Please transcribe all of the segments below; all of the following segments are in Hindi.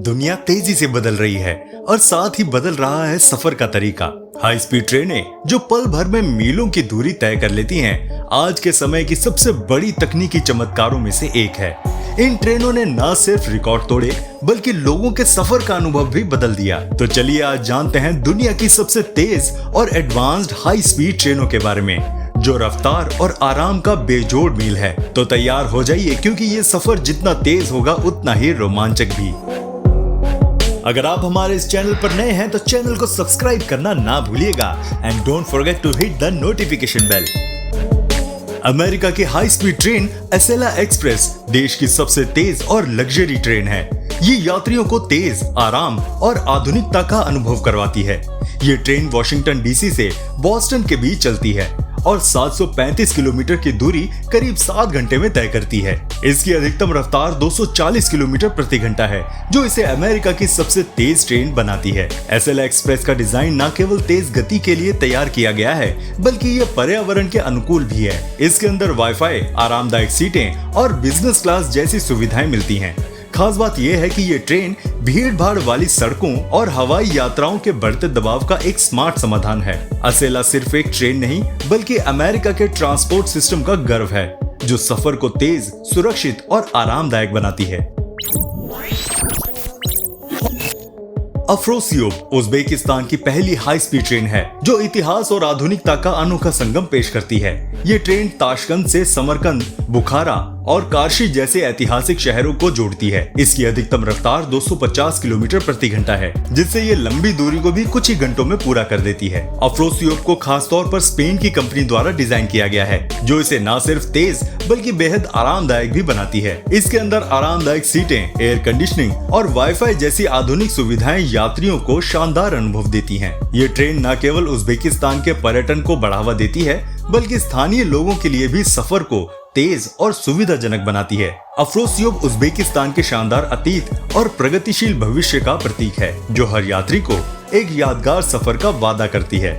दुनिया तेजी से बदल रही है और साथ ही बदल रहा है सफर का तरीका। हाई स्पीड ट्रेनें जो पल भर में मीलों की दूरी तय कर लेती हैं, आज के समय की सबसे बड़ी तकनीकी चमत्कारों में से एक है। इन ट्रेनों ने न सिर्फ रिकॉर्ड तोड़े बल्कि लोगों के सफर का अनुभव भी बदल दिया। तो चलिए आज जानते हैं दुनिया की सबसे तेज और एडवांस्ड हाई स्पीड ट्रेनों के बारे में, जो रफ्तार और आराम का बेजोड़ मेल है। तो तैयार हो जाइए, क्योंकि ये सफर जितना तेज होगा उतना ही रोमांचक भी। अगर आप हमारे इस चैनल पर नए हैं तो चैनल को सब्सक्राइब करना ना भूलिएगा and don't forget to hit the notification bell. America की high speed train Acela express देश की सबसे तेज और लग्जरी ट्रेन है। ये यात्रियों को तेज, आराम और आधुनिकता का अनुभव करवाती है। ये ट्रेन वॉशिंगटन डीसी से बॉस्टन के बीच चलती है और 735 किलोमीटर की दूरी करीब 7 घंटे में तय करती है। इसकी अधिकतम रफ्तार 240 किलोमीटर प्रति घंटा है, जो इसे अमेरिका की सबसे तेज ट्रेन बनाती है। एसएल एक्सप्रेस का डिजाइन न केवल तेज गति के लिए तैयार किया गया है, बल्कि ये पर्यावरण के अनुकूल भी है। इसके अंदर वाईफाई, आरामदायक सीटें और बिजनेस क्लास जैसी सुविधाएं मिलती हैं। खास बात यह है कि ये ट्रेन भीड़ भाड़ वाली सड़कों और हवाई यात्राओं के बढ़ते दबाव का एक स्मार्ट समाधान है। एसेला सिर्फ एक ट्रेन नहीं, बल्कि अमेरिका के ट्रांसपोर्ट सिस्टम का गर्व है, जो सफर को तेज, सुरक्षित और आरामदायक बनाती है। अफ्रोसियोब उज्बेकिस्तान की पहली हाई स्पीड ट्रेन है, जो इतिहास और आधुनिकता का अनोखा संगम पेश करती है। ये ट्रेन ताशकंद से समरकंद, बुखारा और कारशी जैसे ऐतिहासिक शहरों को जोड़ती है। इसकी अधिकतम रफ्तार 250 किलोमीटर प्रति घंटा है, जिससे ये लंबी दूरी को भी कुछ ही घंटों में पूरा कर देती है। अफ्रोसियोब को खास तौर पर स्पेन की कंपनी द्वारा डिजाइन किया गया है, जो इसे न सिर्फ तेज बल्कि बेहद आरामदायक भी बनाती है। इसके अंदर आरामदायक सीटें, एयर कंडीशनिंग और वाईफाई जैसी आधुनिक सुविधाएं यात्रियों को शानदार अनुभव देती हैं। ये ट्रेन न केवल उज्बेकिस्तान के पर्यटन को बढ़ावा देती है, बल्कि स्थानीय लोगों के लिए भी सफर को तेज और सुविधाजनक बनाती है। अफ्रोसियोब उज्बेकिस्तान के शानदार अतीत और प्रगतिशील भविष्य का प्रतीक है, जो हर यात्री को एक यादगार सफर का वादा करती है।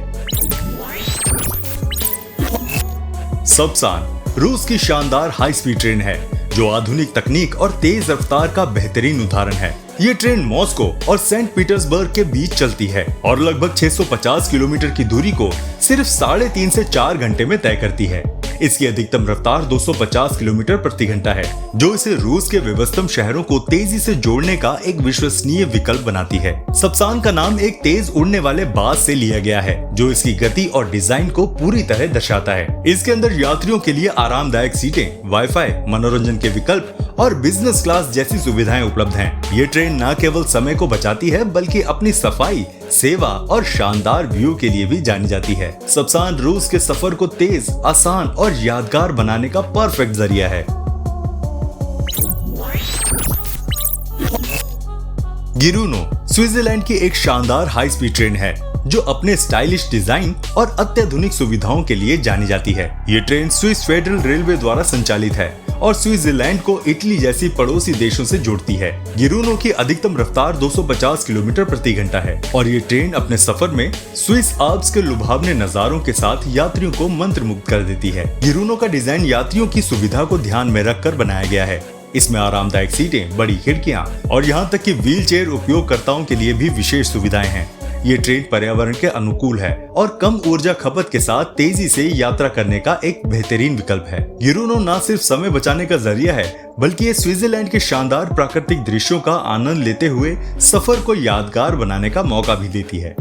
सब्सान रूस की शानदार हाई स्पीड ट्रेन है, जो आधुनिक तकनीक और तेज रफ्तार का बेहतरीन उदाहरण है। ये ट्रेन मॉस्को और सेंट पीटर्सबर्ग के बीच चलती है और लगभग 650 किलोमीटर की दूरी को सिर्फ 3.5 से 4 घंटे में तय करती है। इसकी अधिकतम रफ्तार 250 किलोमीटर प्रति घंटा है, जो इसे रूस के व्यस्तम शहरों को तेजी से जोड़ने का एक विश्वसनीय विकल्प बनाती है। सब्सान का नाम एक तेज उड़ने वाले बाज से लिया गया है, जो इसकी गति और डिजाइन को पूरी तरह दर्शाता है। इसके अंदर यात्रियों के लिए आरामदायक सीटें, वाईफाई, मनोरंजन के विकल्प और बिजनेस क्लास जैसी सुविधाएं उपलब्ध हैं। ये ट्रेन न केवल समय को बचाती है, बल्कि अपनी सफाई, सेवा और शानदार व्यू के लिए भी जानी जाती है। सब्सान रूस के सफर को तेज, आसान और यादगार बनाने का परफेक्ट जरिया है। गिरुनो स्विट्जरलैंड की एक शानदार हाई स्पीड ट्रेन है, जो अपने स्टाइलिश डिजाइन और अत्याधुनिक सुविधाओं के लिए जानी जाती है। ये ट्रेन स्विस फेडरल रेलवे द्वारा संचालित है और स्विट्जरलैंड को इटली जैसी पड़ोसी देशों से जोड़ती है। गिरुनो की अधिकतम रफ्तार 250 किलोमीटर प्रति घंटा है और ये ट्रेन अपने सफर में स्विस आल्प्स के लुभावने नजारों के साथ यात्रियों को मंत्रमुग्ध कर देती है। गिरुनो का डिजाइन यात्रियों की सुविधा को ध्यान में रखकर बनाया गया है। इसमें आरामदायक सीटें, बड़ी खिड़कियां और यहाँ तक कि व्हील चेयर उपयोगकर्ताओं के लिए भी विशेष सुविधाएं हैं। ये ट्रेन पर्यावरण के अनुकूल है और कम ऊर्जा खपत के साथ तेजी से यात्रा करने का एक बेहतरीन विकल्प है। गिरुनो न सिर्फ समय बचाने का जरिया है, बल्कि ये स्विट्जरलैंड के शानदार प्राकृतिक दृश्यों का आनंद लेते हुए सफर को यादगार बनाने का मौका भी देती है।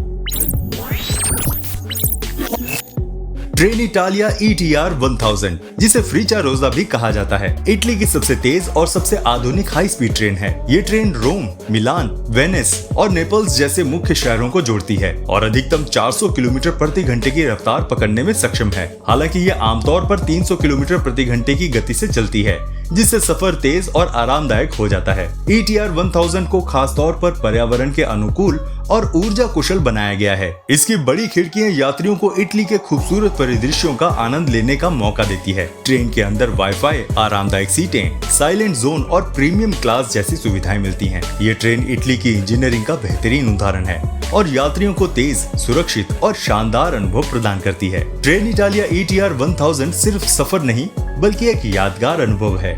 ट्रेनिटालिया ETR 1000, जिसे फ्रीचारोसा भी कहा जाता है, इटली की सबसे तेज और सबसे आधुनिक हाई स्पीड ट्रेन है। ये ट्रेन रोम, मिलान, वेनिस और नेपल्स जैसे मुख्य शहरों को जोड़ती है और अधिकतम 400 किलोमीटर प्रति घंटे की रफ्तार पकड़ने में सक्षम है। हालांकि ये आमतौर पर 300 किलोमीटर प्रति घंटे की गति से चलती है, जिससे सफर तेज और आरामदायक हो जाता है। ETR 1000 को खास तौर पर पर्यावरण के अनुकूल और ऊर्जा कुशल बनाया गया है। इसकी बड़ी खिड़कियां यात्रियों को इटली के खूबसूरत परिदृश्यों का आनंद लेने का मौका देती है। ट्रेन के अंदर वाईफाई, आरामदायक सीटें, साइलेंट जोन और प्रीमियम क्लास जैसी सुविधाएं मिलती हैं। ये ट्रेन इटली की इंजीनियरिंग का बेहतरीन उदाहरण है और यात्रियों को तेज, सुरक्षित और शानदार अनुभव प्रदान करती है। ट्रेनिटालिया ETR 1000 सिर्फ सफर नहीं, बल्कि एक यादगार अनुभव है।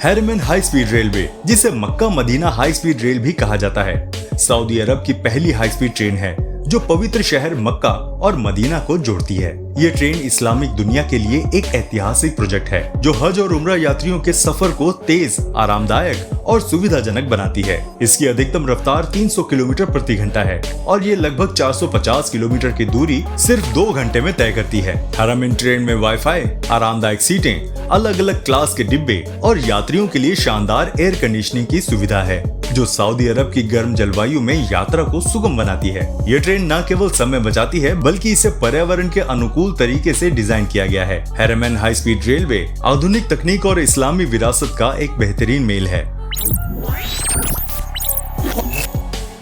हैरमैन हाई स्पीड रेलवे, जिसे Mecca Medina high speed rail भी कहा जाता है, सऊदी अरब की पहली हाई स्पीड ट्रेन है जो पवित्र शहर मक्का और मदीना को जोड़ती है। ये ट्रेन इस्लामिक दुनिया के लिए एक ऐतिहासिक प्रोजेक्ट है जो हज और उम्रा यात्रियों के सफर को तेज, आरामदायक और सुविधाजनक बनाती है। इसकी अधिकतम रफ्तार 300 किलोमीटर प्रति घंटा है और ये लगभग 450 किलोमीटर की दूरी सिर्फ 2 घंटे में तय करती है। हैरमैन ट्रेन में वाईफाई, आरामदायक सीटें, अलग अलग क्लास के डिब्बे और यात्रियों के लिए शानदार एयर कंडीशनिंग की सुविधा है जो सऊदी अरब की गर्म जलवायु में यात्रा को सुगम बनाती है। ये ट्रेन न केवल समय बचाती है बल्कि इसे पर्यावरण के अनुकूल तरीके से डिजाइन किया गया है। हैरमैन हाई स्पीड रेलवे आधुनिक तकनीक और इस्लामी विरासत का एक बेहतरीन मेल है।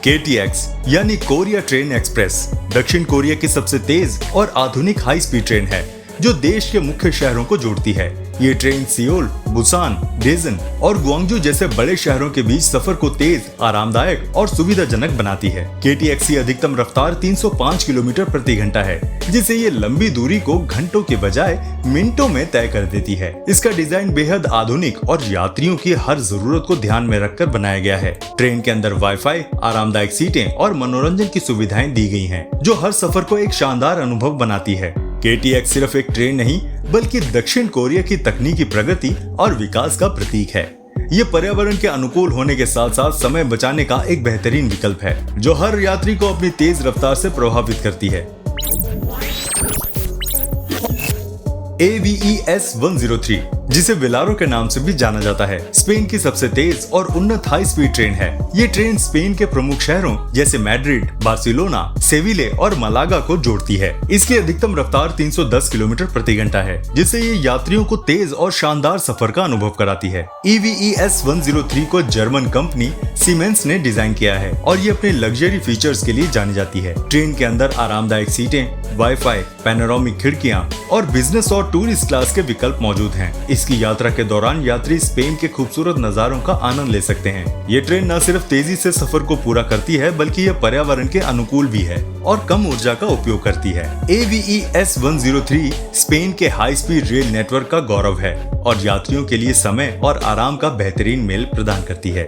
KTX यानी कोरिया ट्रेन एक्सप्रेस दक्षिण कोरिया की सबसे तेज और आधुनिक हाई स्पीड ट्रेन है जो देश के मुख्य शहरों को जोड़ती है। ये ट्रेन सियोल, बुसान, डेजन और ग्वांगजू जैसे बड़े शहरों के बीच सफर को तेज, आरामदायक और सुविधाजनक बनाती है। KTX की अधिकतम रफ्तार 305 किलोमीटर प्रति घंटा है, जिससे ये लंबी दूरी को घंटों के बजाय मिनटों में तय कर देती है। इसका डिजाइन बेहद आधुनिक और यात्रियों की हर जरूरत को ध्यान में रखकर बनाया गया है। ट्रेन के अंदर वाईफाई, आरामदायक सीटें और मनोरंजन की सुविधाएं दी गई हैं, जो हर सफर को एक शानदार अनुभव बनाती है। KTX सिर्फ एक ट्रेन नहीं बल्कि दक्षिण कोरिया की तकनीकी प्रगति और विकास का प्रतीक है। ये पर्यावरण के अनुकूल होने के साथ साथ समय बचाने का एक बेहतरीन विकल्प है जो हर यात्री को अपनी तेज रफ्तार से प्रभावित करती है। AVES 103 जिसे वेलारो के नाम से भी जाना जाता है, स्पेन की सबसे तेज और उन्नत हाई स्पीड ट्रेन है। ये ट्रेन स्पेन के प्रमुख शहरों जैसे मैड्रिड, बार्सिलोना, सेविले और मलागा को जोड़ती है। इसकी अधिकतम रफ्तार 310 किलोमीटर प्रति घंटा है, जिससे ये यात्रियों को तेज और शानदार सफर का अनुभव कराती है। EVES 103 को जर्मन कंपनी सीमेंस ने डिजाइन किया है और ये अपने लग्जरी फीचर्स के लिए जानी जाती है। ट्रेन के अंदर आरामदायक सीटें, वाईफाई, पैनोरामिक खिड़कियां और बिजनेस और टूरिस्ट क्लास के विकल्प मौजूद हैं। इसकी यात्रा के दौरान यात्री स्पेन के खूबसूरत नजारों का आनंद ले सकते हैं। ये ट्रेन न सिर्फ तेजी से सफर को पूरा करती है बल्कि ये पर्यावरण के अनुकूल भी है और कम ऊर्जा का उपयोग करती है। AVES 103 स्पेन के हाई स्पीड रेल नेटवर्क का गौरव है और यात्रियों के लिए समय और आराम का बेहतरीन मेल प्रदान करती है।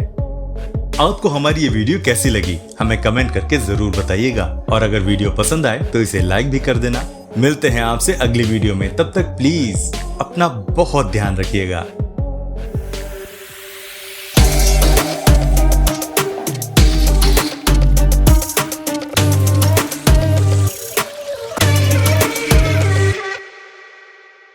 आपको हमारी ये वीडियो कैसी लगी हमें कमेंट करके जरूर बताइएगा और अगर वीडियो पसंद आए तो इसे लाइक भी कर देना। मिलते हैं आपसे अगली वीडियो में, तब तक प्लीज अपना बहुत ध्यान रखिएगा।